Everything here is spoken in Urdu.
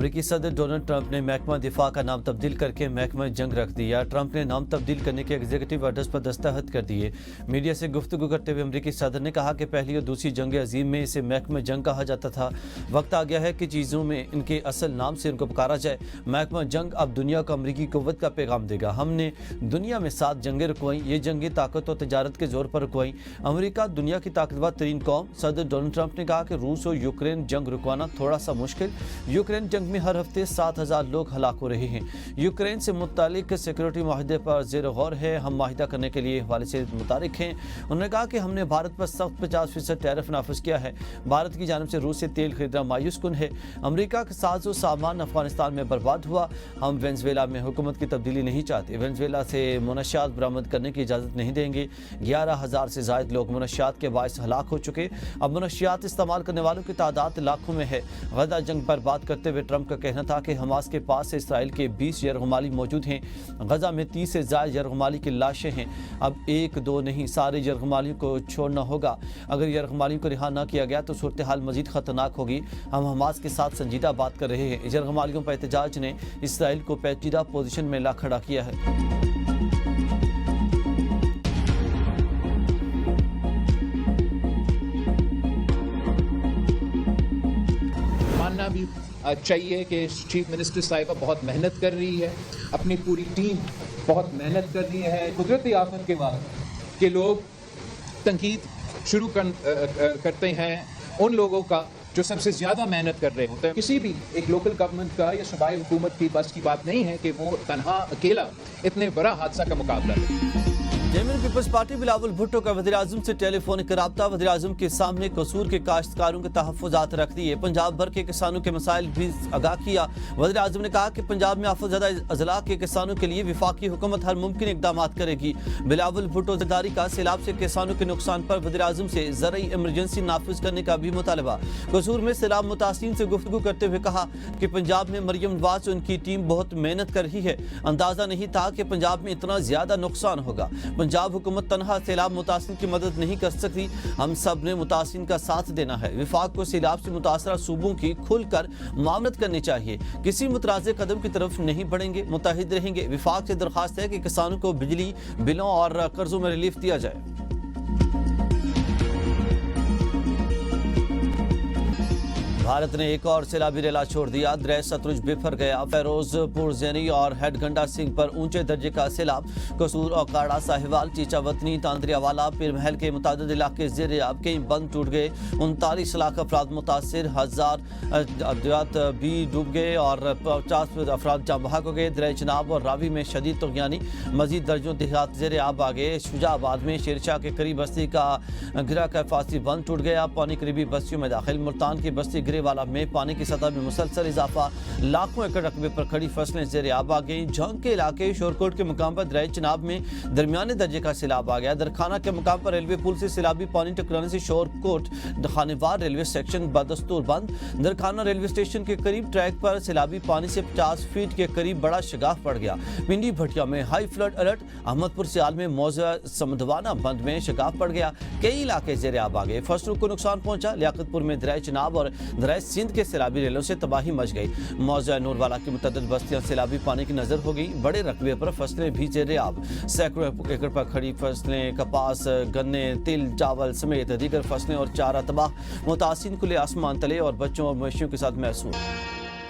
امریکی صدر ڈونلڈ ٹرمپ نے محکمہ دفاع کا نام تبدیل کر کے محکمہ جنگ رکھ دیا۔ ٹرمپ نے نام تبدیل کرنے کے ایگزیکٹو آرڈرز پر دستخط کر دیے۔ میڈیا سے گفتگو کرتے ہوئے امریکی صدر نے کہا کہ پہلی اور دوسری جنگ عظیم میں اسے محکمہ جنگ کہا جاتا تھا۔ وقت آ گیا ہے کہ چیزوں میں ان کے اصل نام سے ان کو پکارا جائے۔ محکمہ جنگ اب دنیا کو امریکی قوت کا پیغام دے گا۔ ہم نے دنیا میں 7 جنگیں رکوائیں، یہ جنگیں طاقت اور تجارت کے زور پر رکوائیں۔ امریکہ دنیا کی طاقتور ترین قوم۔ صدر ڈونلڈ ٹرمپ نے کہا کہ روس اور یوکرین جنگ رکوانا تھوڑا سا مشکل۔ یوکرین جنگ میں ہر ہفتے 7,000 لوگ ہلاک ہو رہے ہیں۔ یوکرین سے متعلق سیکورٹی معاہدے پر زیر غور ہے۔ ہم معاہدہ کرنے کے لیے حوالے سے متحرک ہیں۔ انہوں نے کہا کہ ہم نے بھارت پر سخت 50% ٹیرف نافذ کیا ہے۔ بھارت کی جانب سے روس سے تیل خریدنا مایوس کن ہے۔ امریکہ کا ساز و سامان افغانستان میں برباد ہوا۔ ہم وینزویلا میں حکومت کی تبدیلی نہیں چاہتے۔ وینزویلا سے منشیات برآمد کرنے کی اجازت نہیں دیں گے۔ 11,000 سے زائد لوگ منشیات کے باعث ہلاک ہو چکے۔ اب منشیات استعمال کرنے والوں کی تعداد لاکھوں میں ہے۔ غزہ جنگ برباد کرتے ہوئے ٹرمپ کا کہنا تھا کہ حماس کے پاس سے اسرائیل کے 20 یرغمالی موجود ہیں۔ غزہ میں 30 سے زائد یرغمالی کی لاشیں ہیں۔ اب 1-2 نہیں، سارے یرغمالیوں کو چھوڑنا ہوگا۔ اگر یرغمالیوں کو رہا نہ کیا گیا تو صورتحال مزید خطرناک ہوگی۔ ہم حماس کے ساتھ سنجیدہ بات کر رہے ہیں۔ یرغمالیوں پر احتجاج نے اسرائیل کو پیچیدہ پوزیشن میں لا کھڑا کیا ہے۔ ماننا بھی چاہیے کہ چیف منسٹر صاحبہ بہت محنت کر رہی ہے، اپنی پوری ٹیم بہت محنت کر رہی ہے۔ قدرتی آفت کے بعد کہ لوگ تنقید شروع کرتے ہیں ان لوگوں کا جو سب سے زیادہ محنت کر رہے ہوتے ہیں۔ کسی بھی ایک لوکل گورنمنٹ کا یا صوبائی حکومت کی بس کی بات نہیں ہے کہ وہ تنہا اکیلا اتنے بڑا حادثہ کا مقابلہ کرے۔ یمن پیپلز پارٹی بلاول بھٹو کا وزیراعظم سے ٹیلی فونک رابطہ۔ وزیراعظم کے سامنے قصور کے کاشتکاروں کے تحفظات رکھ دیے۔ پنجاب بھر کے کسانوں کے مسائل بھی آگاہ کیا۔ وزیراعظم نے کہا کہ پنجاب میں آفت زدہ اضلاع کے کسانوں کے لیے وفاقی حکومت ہر ممکن اقدامات کرے گی۔ بلاول بھٹو زرداری کا سیلاب سے کسانوں کے نقصان پر وزیراعظم سے زرعی ایمرجنسی نافذ کرنے کا بھی مطالبہ۔ قصور میں سیلاب متاثرین سے گفتگو کرتے ہوئے کہا کہ پنجاب میں مریم نواز اور ان کی ٹیم بہت محنت کر رہی ہے۔ اندازہ نہیں تھا کہ پنجاب میں اتنا زیادہ نقصان ہوگا۔ پنجاب حکومت تنہا سیلاب متاثرین کی مدد نہیں کر سکتی۔ ہم سب نے متاثرین کا ساتھ دینا ہے۔ وفاق کو سیلاب سے متاثرہ صوبوں کی کھل کر معاونت کرنی چاہیے۔ کسی متنازع قدم کی طرف نہیں بڑھیں گے، متحد رہیں گے۔ وفاق سے درخواست ہے کہ کسانوں کو بجلی بلوں اور قرضوں میں ریلیف دیا جائے۔ بھارت نے ایک اور سیلابی ریلا چھوڑ دیا۔ دریا ستلج بفر گیا۔ فیروز پور زینی اور ہیڈ گنڈا سنگھ پر اونچے درجے کا سیلاب۔ قصور، اوکاڑا، ساہیوال، چیچا وطنی، تاندریا والا، پیر محل کے متعدد علاقے زیر آب، کئی بند ٹوٹ گئے۔ 39 لاکھ افراد متاثر، 1000 ادویات بھی ڈوب گئے اور 50 افراد جاں بحق ہو گئے۔ دریا چناب اور راوی میں شدید طغیانی، مزید درجوں دیہات زیر آب آ گئے۔ شجاع آباد میں شیرشاہ کے قریب بستی کا گرا کا حفاظتی بند ٹوٹ گیا۔ پانی قریبی بستیوں میں داخل۔ ملتان کی بستی والا میں پانی کی سطح میں مسلسل اضافہ، لاکھوں ایکڑ رقبے پر کھڑی فصلیں زیر آب آ گئیں۔ جھنگ کے علاقے شورکوٹ کے مقام پر دریا چناب میں درمیانے درجے کا سیلاب آ گیا۔ درخانہ کے مقام پر ریلوے پل سے سیلابی پانی ٹکرانے سے شورکوٹ خانیوار ریلوے سیکشن بدستور بند۔ درخانہ ریلوے اسٹیشن کے قریب ٹریک پر سیلابی پانی سے 50 فیٹ کے قریب بڑا شگاف پڑ گیا۔ پنڈی بھٹیا میں ہائی فلڈ الرٹ۔ احمد پور سیال میں موضوع سمدوانہ بند میں شگاف پڑ گیا۔ کئی علاقے زیر آب آ گئے۔ فصلوں کو نقصان پہنچا۔ لیاقت پور میں دریا چناب اور دریا سندھ کے سیلابی ریلوں سے تباہی مچ گئی۔ موضوع نور والا کی متعدد بستیاں سیلابی پانی کی نظر ہو گئی۔ بڑے رقبے پر فصلیں بھی زیر آب۔ سینکڑوں ایکڑ پر کھڑی فصلیں، کپاس، گنے، تل، چاول سمیت دیگر فصلیں اور چارہ تباہ۔ متاثرین کھلے آسمان تلے اور بچوں اور مویشیوں کے ساتھ محسوس۔